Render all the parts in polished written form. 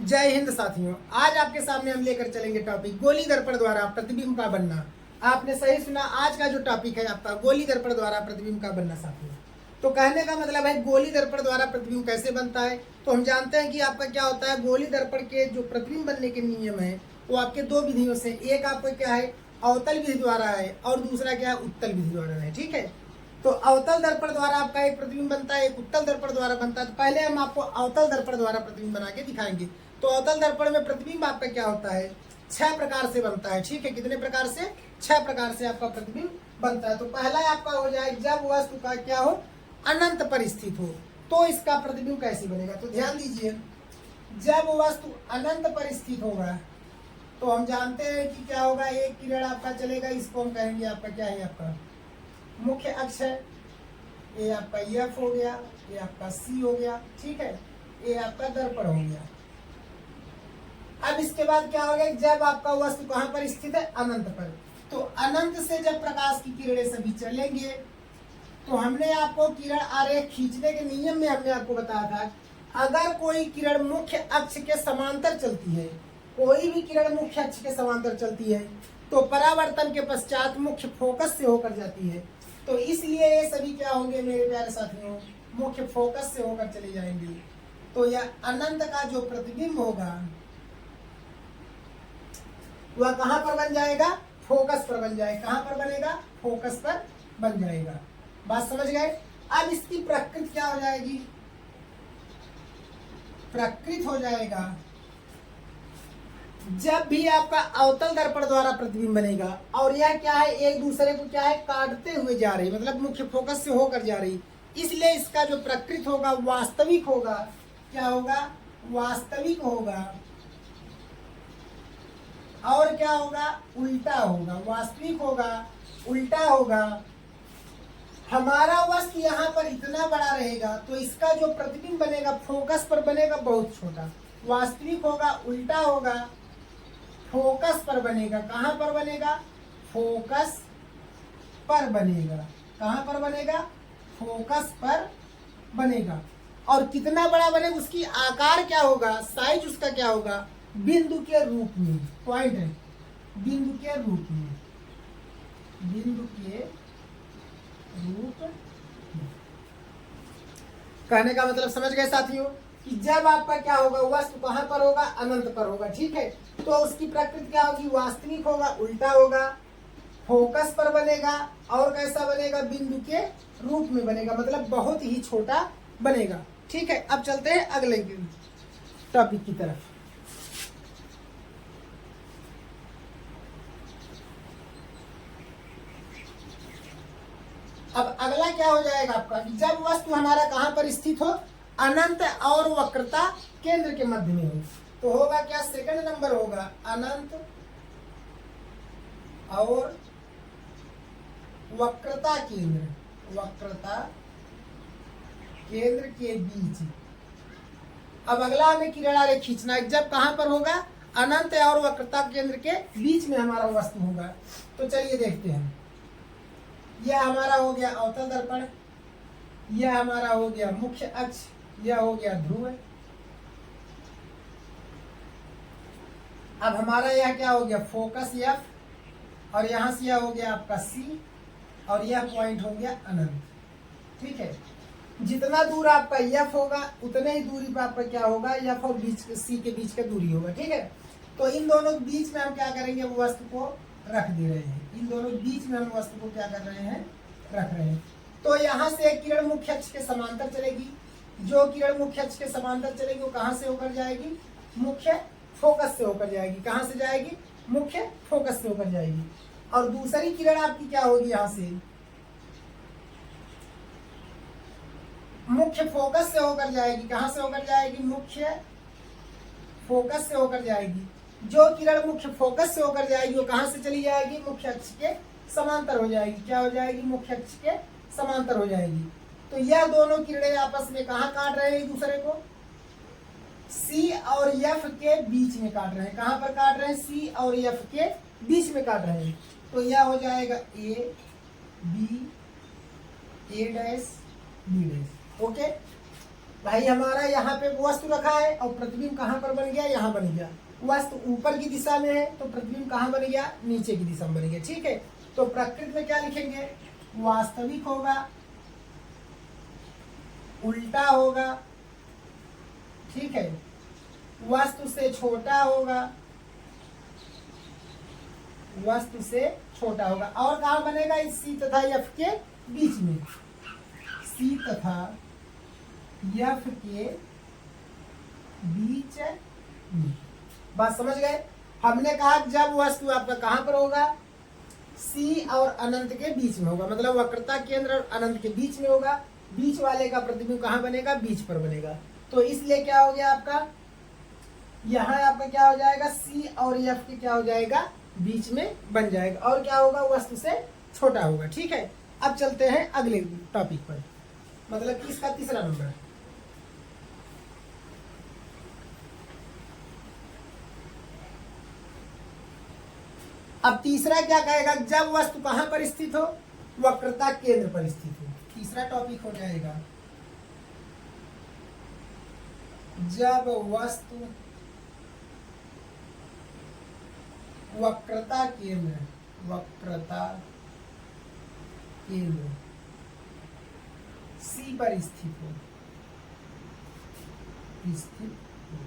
जय हिंद साथियों। आज आपके सामने हम लेकर चलेंगे टॉपिक गोली दर्पण द्वारा प्रतिबिंब का बनना। आपने सही सुना, आज का जो टॉपिक है आपका गोली दर्पण द्वारा प्रतिबिंब का बनना साथियों। तो कहने का मतलब है गोली दर्पण द्वारा प्रतिबिंब कैसे बनता है। तो हम जानते हैं कि आपका क्या होता है, गोली दर्पण के जो प्रतिबिंब बनने के नियम है वो आपके दो विधियों से, एक आपका क्या है अवतल विधि द्वारा है और दूसरा क्या है उत्तल विधि द्वारा है। ठीक है, तो अवतल दर्पण द्वारा आपका एक प्रतिबिंब बनता है, एक उत्तल दर्पण द्वारा बनता है। तो पहले हम आपको अवतल दर्पण द्वारा प्रतिबिंब बना के दिखाएंगे। तो अवतल दर्पण में प्रतिबिंब आपका क्या होता है, 6 प्रकार से बनता है। ठीक है, कितने प्रकार से? 6 प्रकार से आपका प्रतिबिंब बनता है। तो पहला आपका हो जाए जब वस्तु का क्या हो अनंत पर स्थित हो, तो इसका प्रतिबिंब कैसे बनेगा। तो ध्यान दीजिए, जब वस्तु अनंत पर स्थित होगा तो हम जानते हैं कि क्या होगा, एक किरण आपका चलेगा, इसको हम कहेंगे आपका क्या है, आपका मुख्य अक्ष है। ये आपका एफ हो गया, ये आपका सी हो गया। ठीक है, ये आपका दर्पण हो गया। अब इसके बाद क्या हो गया, जब आपका वस्तु कहां पर स्थित है, अनंत पर। तो अनंत से जब प्रकाश की किरणें सभी चलेंगे तो हमने आपको किरण आरेख खींचने के नियम में हमने आपको बताया था, अगर कोई किरण मुख्य अक्ष के समांतर चलती है, कोई भी किरण मुख्य अक्ष के समांतर चलती है तो परावर्तन के पश्चात मुख्य फोकस से होकर जाती है। तो इसलिए ये सभी क्या होंगे मेरे प्यारे साथियों, मुख्य फोकस से होकर चले जाएंगे। तो यह अनंत का जो प्रतिबिंब होगा वह कहां पर बन जाएगा, फोकस पर बन जाएगा। कहां पर बनेगा, फोकस पर बन जाएगा। बात समझ गए। अब इसकी प्रकृति क्या हो जाएगी, प्रकृति हो जाएगा जब भी आपका अवतल दर्पण द्वारा प्रतिबिंब बनेगा और यह क्या है एक दूसरे को क्या है काटते हुए जा रही, मतलब मुख्य फोकस से होकर जा रही, इसलिए इसका जो प्रकृति होगा वास्तविक होगा। क्या होगा, वास्तविक होगा। और क्या होगा, उल्टा होगा। वास्तविक होगा, उल्टा होगा। हमारा वस्तु यहाँ पर इतना बड़ा रहेगा तो इसका जो प्रतिबिंब बनेगा फोकस पर बनेगा बहुत छोटा। वास्तविक होगा, उल्टा होगा, फोकस पर बनेगा। कहां पर बनेगा, फोकस पर बनेगा। कहां पर बनेगा, फोकस पर बनेगा। और कितना बड़ा बनेगा, उसकी आकार क्या होगा, साइज उसका क्या होगा, बिंदु के रूप में। पॉइंट है, बिंदु के रूप में, बिंदु के रूप में। कहने का मतलब समझ गए साथियों कि जब आपका क्या होगा वस्तु कहां पर होगा, अनंत पर होगा। ठीक है, तो उसकी प्रकृति क्या होगी, वास्तविक होगा, उल्टा होगा, फोकस पर बनेगा और कैसा बनेगा, बिंदु के रूप में बनेगा, मतलब बहुत ही छोटा बनेगा। ठीक है, अब चलते हैं अगले टॉपिक की तरफ। अब अगला क्या हो जाएगा आपका, जब वस्तु हमारा कहां पर स्थित हो, अनंत और वक्रता केंद्र के मध्य में हो, तो होगा क्या, सेकंड नंबर होगा अनंत और वक्रता केंद्र, वक्रता केंद्र के बीच। अब अगला हमें किरण आरेख खींचना है, जब कहां पर होगा, अनंत और वक्रता केंद्र के बीच में हमारा वस्तु होगा। तो चलिए देखते हैं, यह हमारा हो गया अवतल दर्पण, यह हमारा हो गया मुख्य अक्ष, यह हो गया ध्रुव। अब हमारा यह क्या हो गया, फोकस एफ, और यहां से यह हो गया आपका सी, और यह पॉइंट हो गया अनंत। ठीक है, जितना दूर आपका एफ होगा उतने ही दूरी पर आपका क्या होगा, एफ और बीच सी के बीच का दूरी होगा। ठीक है, तो इन दोनों के बीच में हम क्या करेंगे, वो वस्तु को रख दे रहे हैं। इन दोनों के बीच में हम वस्तु को क्या कर रहे हैं, रख रहे हैं। तो यहाँ से एक किरण मुख्य अक्ष के समांतर चलेगी, जो किरण मुख्य अक्ष के समांतर चलेगी वो कहां से होकर जाएगी, मुख्य फोकस से होकर जाएगी। कहां से जाएगी, मुख्य फोकस से होकर जाएगी। और दूसरी किरण आपकी क्या होगी, यहां से मुख्य फोकस से होकर जाएगी। कहां से होकर जाएगी, मुख्य फोकस से होकर जाएगी। जो किरण मुख्य फोकस से होकर जाएगी वो कहां से चली जाएगी, मुख्य अक्ष के समांतर हो जाएगी। क्या हो जाएगी, मुख्य अक्ष के समांतर हो जाएगी। तो यह दोनों किरणें आपस में कहां काट रहे हैं एक दूसरे को, सी और एफ के बीच में काट रहे हैं। कहां पर काट रहे हैं, सी और एफ के बीच में काट रहे हैं। तो यह हो जाएगा A B, A dash B dash. Okay, भाई हमारा यहाँ पे वस्तु रखा है और प्रतिबिंब कहाँ पर बन गया, यहाँ बन गया। वस्तु ऊपर की दिशा में है तो प्रतिबिंब कहाँ बन गया, नीचे की दिशा में बन गया। ठीक है, तो प्रकृति में क्या लिखेंगे, वास्तविक होगा, उल्टा होगा, ठीक है, वस्तु से छोटा होगा, वस्तु से छोटा होगा। और कहाँ बनेगा, इस सी तथा एफ के बीच में, सी तथा एफ के बीच में। बात समझ गए। हमने कहा जब वस्तु आपका कहां पर होगा, सी और अनंत के बीच में होगा, मतलब वक्रता केंद्र और अनंत के बीच में होगा। बीच वाले का प्रतिबिंब कहां बनेगा, बीच पर बनेगा। तो इसलिए क्या हो गया आपका, यहाँ आपका क्या हो जाएगा, सी और एफ के क्या हो जाएगा, बीच में बन जाएगा। और क्या होगा, वस्तु से छोटा होगा। ठीक है, अब चलते हैं अगले टॉपिक पर, मतलब कि इसका तीसरा नंबर। अब तीसरा क्या कहेगा, जब वस्तु कहां पर स्थित हो, वक्रता केंद्र पर स्थित हो। तीसरा टॉपिक हो जाएगा जब वस्तु वक्रता केंद्र, वक्रता केंद्र सी पर स्थित हो, स्थित हो।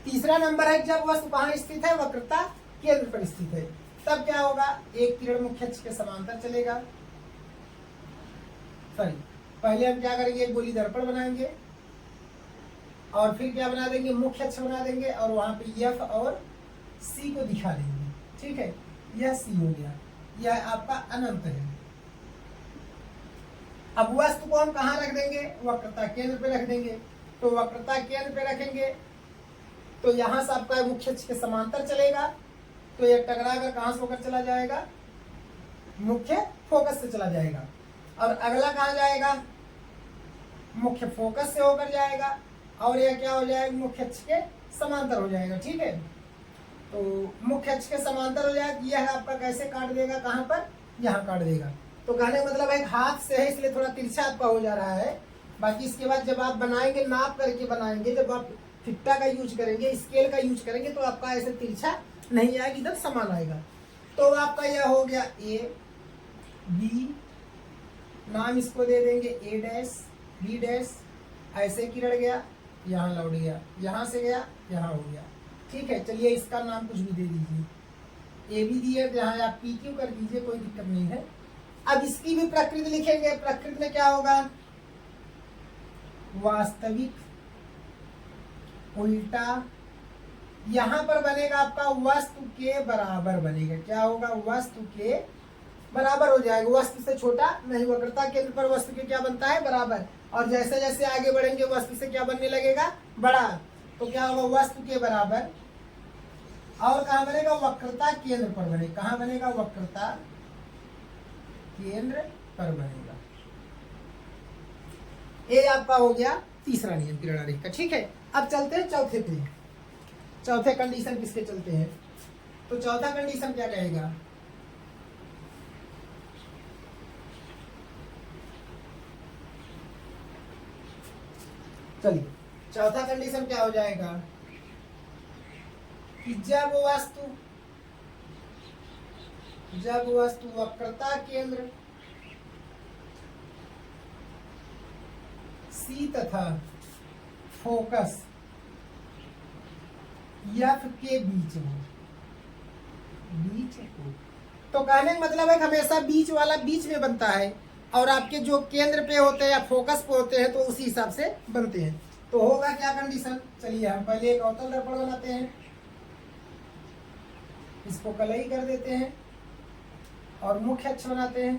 तीसरा नंबर है जब वस्तु कहां स्थित है, वक्रता केंद्र पर स्थित है। तब क्या होगा, एक किरण मुख्य अक्ष के समांतर चलेगा। सॉरी, पहले हम क्या करेंगे, एक गोली दर्पण बनाएंगे और फिर क्या बना देंगे, मुख्य अक्ष बना देंगे और वहां पे एफ और सी को दिखा देंगे। ठीक है, यह सी हो गया, यह आपका अनंत है। अब वस्तु को हम कहाँ रख देंगे, वक्रता केंद्र पे रख देंगे। तो वक्रता केंद्र पे रखेंगे तो यहां से आपका मुख्य अक्ष के समांतर चलेगा, तो यह टकरा कर कहां से होकर चला जाएगा, मुख्य फोकस से चला जाएगा। और अगला कहां जाएगा, मुख्य फोकस से होकर जाएगा और यह क्या हो जाएगा, मुख्य अक्ष के समांतर हो जाएगा। ठीक है, तो मुख्य अक्ष के समांतर हो जाएगा। यह आपका कैसे काट देगा, कहां पर, यहाँ काट देगा। तो कहने का मतलब एक हाथ से है इसलिए थोड़ा तिरछा आपका हो जा रहा है। बाकी इसके बाद जब आप बनाएंगे, नाप करके बनाएंगे, जब आप फिट्टा का यूज करेंगे, स्केल का यूज करेंगे, तो आपका ऐसे तिरछा नहीं आएगा, एकदम समान आएगा। तो आपका यह हो गया ए बी, नाम इसको दे देंगे ए डैश बी डैश। ऐसे किरण गया, यहाँ लौट गया, यहाँ से गया, यहाँ हो गया। ठीक है, चलिए इसका नाम कुछ भी दे दीजिए, ए बी दिए, यहाँ आप पी क्यू कर दीजिए, कोई दिक्कत नहीं है। अब इसकी भी प्रकृति लिखेंगे। प्रकृति में क्या होगा, वास्तविक, उल्टा, यहां पर बनेगा आपका वस्तु के बराबर बनेगा। क्या होगा, वस्तु के बराबर हो जाएगा, वस्तु से छोटा नहीं। वक्रता केंद्र पर वस्तु के क्या बनता है, बराबर। और जैसे जैसे आगे बढ़ेंगे वस्तु से क्या बनने लगेगा, बड़ा। तो क्या होगा, वस्तु के बराबर। और कहां बनेगा, वक्रता केंद्र पर बनेगा। कहां बनेगा, वक्रता केंद्र पर बनेगा। ये आपका हो गया तीसरा नियम किरण आरेख का। ठीक है, अब चलते हैं चौथे पे। चौथे कंडीशन किसके चलते हैं, तो चौथा कंडीशन क्या कहेगा, चलिए चौथा कंडीशन क्या हो जाएगा कि जब वस्तु वक्रता केंद्र सी तथा फोकस एफ के बीच हो, तो कहने का मतलब है हमेशा बीच वाला बीच में बनता है और आपके जो केंद्र पे होते हैं या फोकस पे होते हैं तो उसी हिसाब से बनते हैं। तो होगा क्या कंडीशन, चलिए हम पहले एक अवतल दर्पण बनाते हैं, इसको कलई कर देते हैं और मुख्य अक्ष बनाते हैं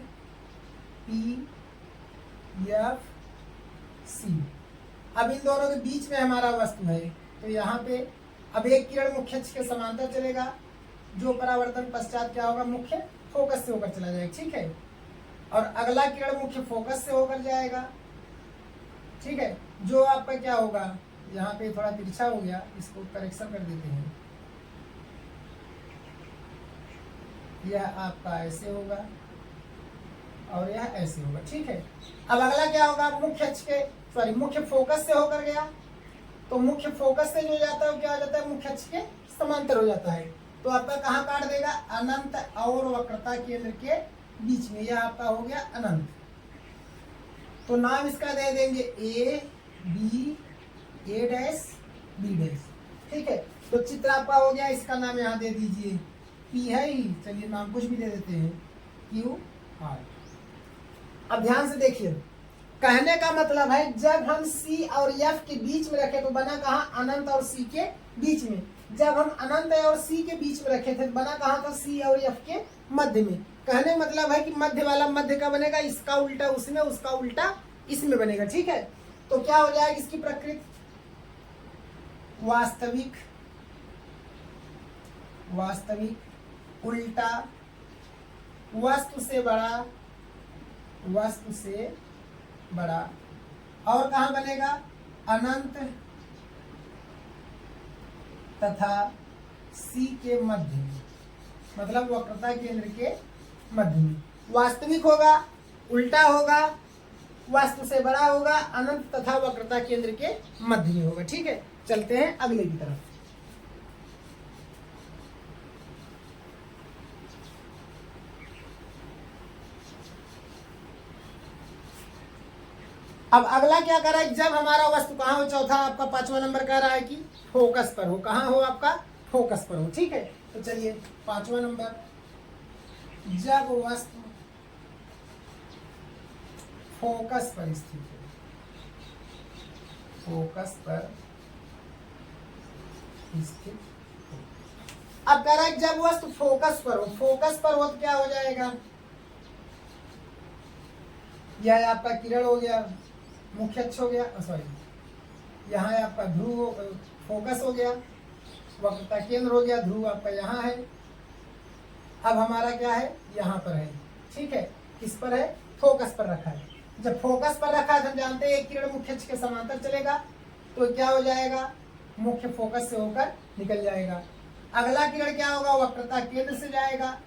पी एफ सी। अब इन दोनों के बीच में हमारा वस्तु है, तो यहाँ पे अब एक किरण मुख्य अक्ष के समांतर चलेगा, जो परावर्तन पश्चात क्या होगा, मुख्य फोकस से होकर चला जाएगा। ठीक है, और अगला किरण मुख्य फोकस से होकर जाएगा। ठीक है, जो आपका क्या होगा, यहाँ पे थोड़ा तिरछा हो गया, इसको करेक्शन कर देते हैं, यह आपका ऐसे होगा और यह ऐसे होगा। ठीक है, अब अगला क्या होगा, मुख्य अक्ष के सॉरी मुख्य फोकस से होकर गया, तो मुख्य फोकस से जो जाता है वो क्या हो जाता है, मुख्य अक्ष के समांतर हो जाता है। तो आपका कहाँ काट देगा, अनंत और वक्रता केंद्र के बीच में, यह आपका हो गया अनंत। तो नाम इसका दे देंगे A B, A dash B dash, ठीक है। तो चित्र आपका हो गया, इसका नाम यहाँ दे दीजिए पी है ही, चलिए नाम कुछ भी दे देते हैं क्यू आर। अब ध्यान से देखिए, कहने का मतलब है जब हम सी और एफ के बीच में रखे तो बना कहाँ, अनंत और सी के बीच में। जब हम अनंत और सी के बीच में रखे थे तो बना कहाँ था, सी और एफ के मध्य में। कहने मतलब है कि मध्य वाला मध्य का बनेगा, इसका उल्टा उसमें, उसका उल्टा इसमें बनेगा, ठीक है। तो क्या हो जाएगा इसकी प्रकृति, वास्तविक, वास्तविक उल्टा, वस्तु से बड़ा, वस्तु से बड़ा। और कहाँ बनेगा, अनंत तथा सी के मध्य में, मतलब वक्रता केंद्र के मध्य में। वास्तविक होगा, उल्टा होगा, वस्तु से बड़ा होगा, अनंत तथा वक्रता केंद्र के मध्य में होगा, ठीक है। चलते हैं अगले की तरफ। अब अगला क्या कर रहा है, जब हमारा वस्तु कहाँ हो, चौथा आपका 5वां नंबर कह रहा है कि फोकस पर हो, कहाँ हो आपका, फोकस पर हो, ठीक है। तो चलिए 5वां नंबर, जब वस्तु फोकस पर स्थित है, फोकस पर स्थित हो। अब कह रहा है जब वस्तु फोकस पर हो, फोकस पर हो तो क्या हो जाएगा, यह आपका किरण हो गया, मुख्य अक्ष हो गया, सॉरी यहाँ आपका ध्रुव फोकस हो गया, वक्रता केंद्र हो गया, ध्रुव आपका यहाँ है। अब हमारा क्या है, यहाँ पर है, ठीक है। किस पर है, फोकस पर रखा है। जब फोकस पर रखा है तो हम जानते हैं एक किरण मुख्य अक्ष के समांतर चलेगा, तो क्या हो जाएगा, मुख्य फोकस से होकर निकल जाएगा। अगला किरण क्या होगा, वक्रता केंद्र से जाएगा।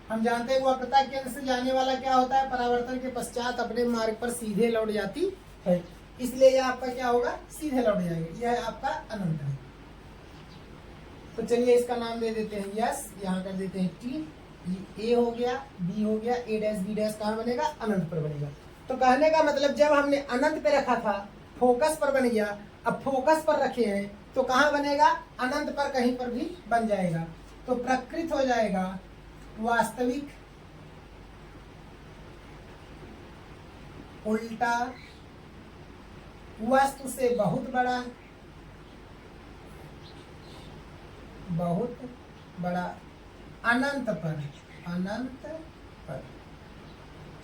हम जानते हैं वक्रता केंद्र से जाने वाला क्या होता है, परावर्तन के पश्चात अपने मार्ग पर सीधे लौट जाती है, इसलिए यह आपका क्या होगा, सीधे लौट जाएगा, यह आपका अनंत है। तो चलिए इसका नाम दे देते हैं यस, यहाँ कर देते हैं टी, ए हो गया, बी हो गया, ए डैश बी डैश कहाँ बनेगा, अनंत पर बनेगा। तो कहने का मतलब जब हमने अनंत पे रखा था, फोकस पर बन गया, अब फोकस पर रखे हैं तो कहाँ बनेगा, अनंत पर कहीं पर भी बन जाएगा। तो प्रकृत हो जाएगा वास्तविक उल्टा, वस्तु से बहुत बड़ा, बहुत बड़ा, अनंत पर, अनंत पर,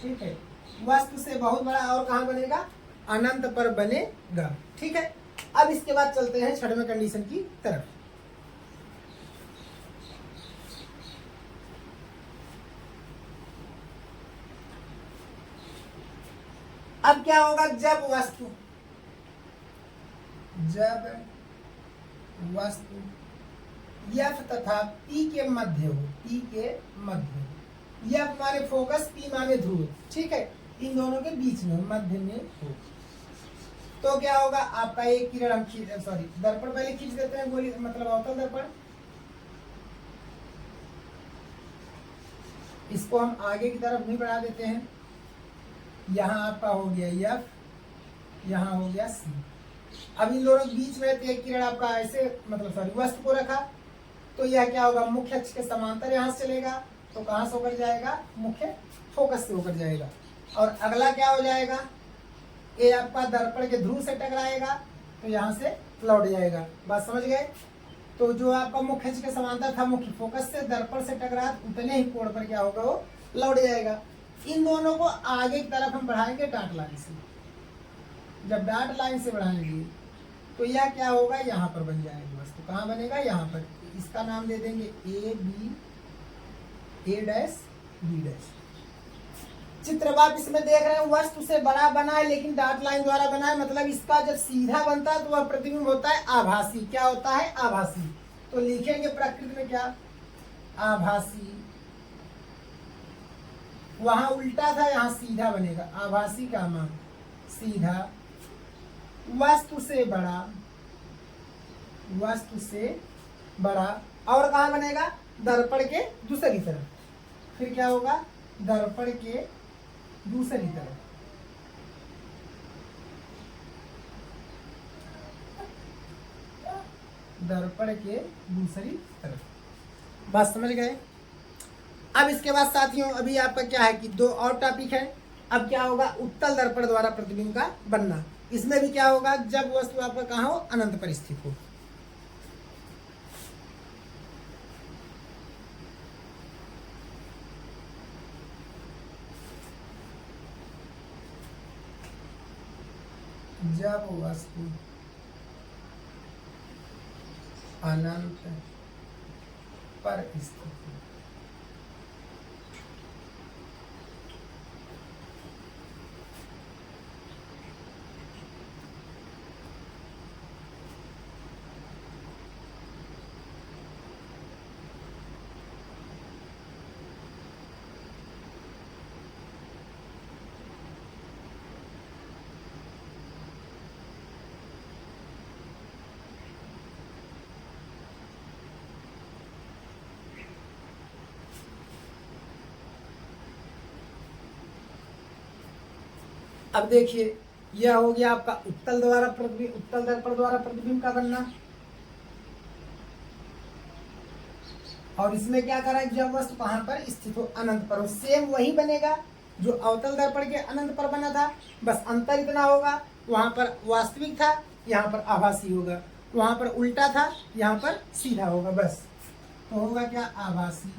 ठीक है। वस्तु से बहुत बड़ा और कहाँ बनेगा, अनंत पर बनेगा, ठीक है। अब इसके बाद चलते हैं 6वें कंडीशन की तरफ। अब क्या होगा, जब वस्तु एफ तथा पी के मध्य हो, पी के मध्य हो, एफ माने फोकस, पी माने ध्रुव, ठीक है, इन दोनों के बीच में मध्य में हो, तो क्या होगा आपका एक किरण हम सॉरी दर्पण पहले खींच देते हैं, गोली मतलब अवतल दर्पण, इसको हम आगे की तरफ भी बढ़ा देते हैं। यहाँ आपका हो गया एफ, यहाँ हो गया सी। अब इन दोनों के बीच में एक किरण आपका ऐसे मतलब सॉरी वस्तु को रखा, तो यह क्या होगा, मुख्य अक्ष के समांतर यहाँ से चलेगा, तो कहाँ से होकर जाएगा, मुख्य फोकस से होकर जाएगा। और अगला क्या हो जाएगा, ये आपका दर्पण के ध्रुव से टकराएगा, तो यहाँ से लौट जाएगा। बात समझ गए। तो जो आपका मुख्य अक्ष के समांतर था, मुख्य फोकस से दर्पण से टकरा, उतने ही कोण पर क्या होगा, वो लौट जाएगा। इन दोनों को आगे की तरफ हम बढ़ाएंगे डार्ट लाइन से। जब डार्ट लाइन से बढ़ाएंगे तो यह क्या होगा, यहाँ पर बन जाएगा वस्तु, कहाँ बनेगा, यहाँ पर। इसका नाम दे देंगे A B, A dash B dash. चित्र आप इसमें देख रहे हैं, वस्तु से बड़ा बना है लेकिन डार्ट लाइन द्वारा बना है, मतलब इसका जब सीधा बनता है तो वह प्रतिबिंब होता है आभासी। क्या होता है, आभासी। तो लिखेंगे प्रकृति में क्या, आभासी। वहां उल्टा था, यहाँ सीधा बनेगा, आभासी का मान सीधा, वस्तु से बड़ा, वस्तु से बड़ा। और कहाँ बनेगा? दर्पण के दूसरी तरफ। फिर क्या होगा? दर्पण के दूसरी तरफ। दर्पण के दूसरी तरफ। बात समझ गए? अब इसके बाद साथियों अभी आपका क्या है कि दो और टॉपिक है। अब क्या होगा? उत्तल दर्पण द्वारा प्रतिबिंब का बनना। इसमें भी क्या होगा? जब वस्तु आपका कहाँ हो? अनंत पर स्थित हो। जब वस्तु अनंत पर स्थित है। अब देखिए यह हो गया आपका उत्तल दर्पण द्वारा प्रतिबिंब का बनना। और इसमें क्या करा है? जब वस्तु कहां पर स्थित हो? अनंत पर हो। सेम वही बनेगा जो अवतल दर्पण के अनंत पर बना था, बस अंतर इतना होगा वहां पर वास्तविक था, यहाँ पर आभासी होगा। वहां पर उल्टा था, यहाँ पर सीधा होगा। बस तो होगा क्या? आभासी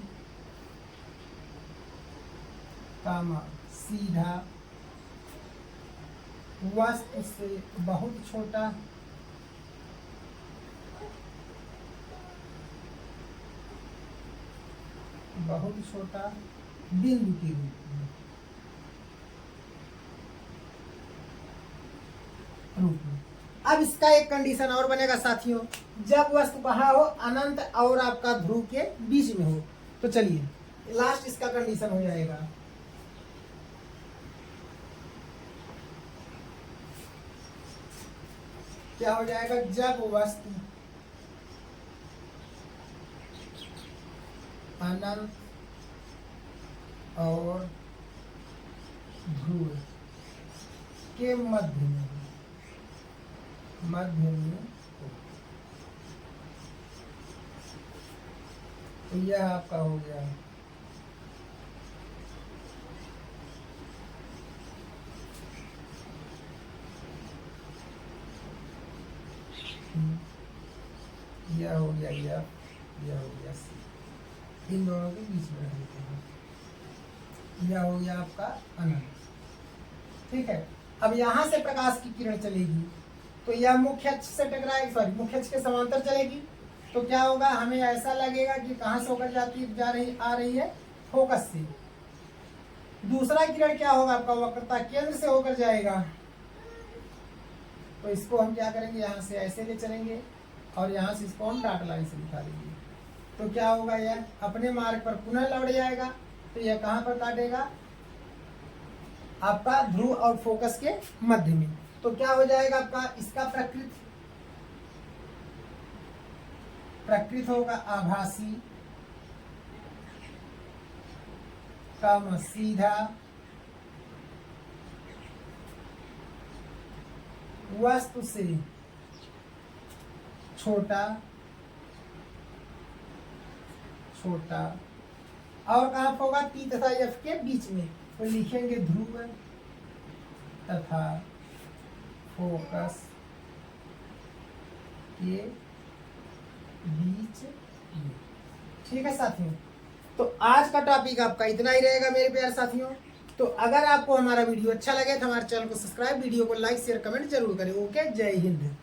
कामा सीधा, वस्तु से बहुत छोटा, बहुत छोटा बिंदु के रूप में। अब इसका एक कंडीशन और बनेगा साथियों, जब वस्तु कहाँ हो? अनंत और आपका ध्रुव के बीच में हो। तो चलिए लास्ट इसका कंडीशन हो जाएगा। क्या हो जाएगा? जब वस्तु अनंत और ध्रुव के मध्य में हो। तो यह आपका हो गया यह हो गया यह हो गया सी। इन दोनों के बीच में रहते हैं। यह हो गया आपका अनंत। ठीक है। अब यहां से प्रकाश की किरण चलेगी तो यह मुख्य अक्ष से टकराएगी, मुख्य अक्ष के समांतर चलेगी। तो क्या होगा? हमें ऐसा लगेगा कि कहां से होकर आ रही है? फोकस से। दूसरा किरण क्या होगा? आपका वक्रता केंद्र से होकर जाएगा। तो इसको हम क्या करेंगे? यहाँ से ऐसे ले चलेंगे और यहाँ से इसको हम डॉट लाइन से दिखा देंगे। तो क्या होगा? यह अपने मार्ग पर पुनः लौट जाएगा। तो यह कहाँ पर काटेगा? आपका ध्रुव और फोकस के मध्य में। तो क्या हो जाएगा आपका? इसका प्रकृत होगा आभासी कामा सीधा, वस्तु से छोटा और कहाँ होगा? P तथा F के बीच में। तो लिखेंगे ध्रुव तथा फोकस के बीच में। ठीक है साथियों। तो आज का टॉपिक आपका इतना ही रहेगा मेरे प्यारे साथियों। तो अगर आपको हमारा वीडियो अच्छा लगे तो हमारे चैनल को सब्सक्राइब, वीडियो को लाइक शेयर कमेंट जरूर करें। ओके, जय हिंद।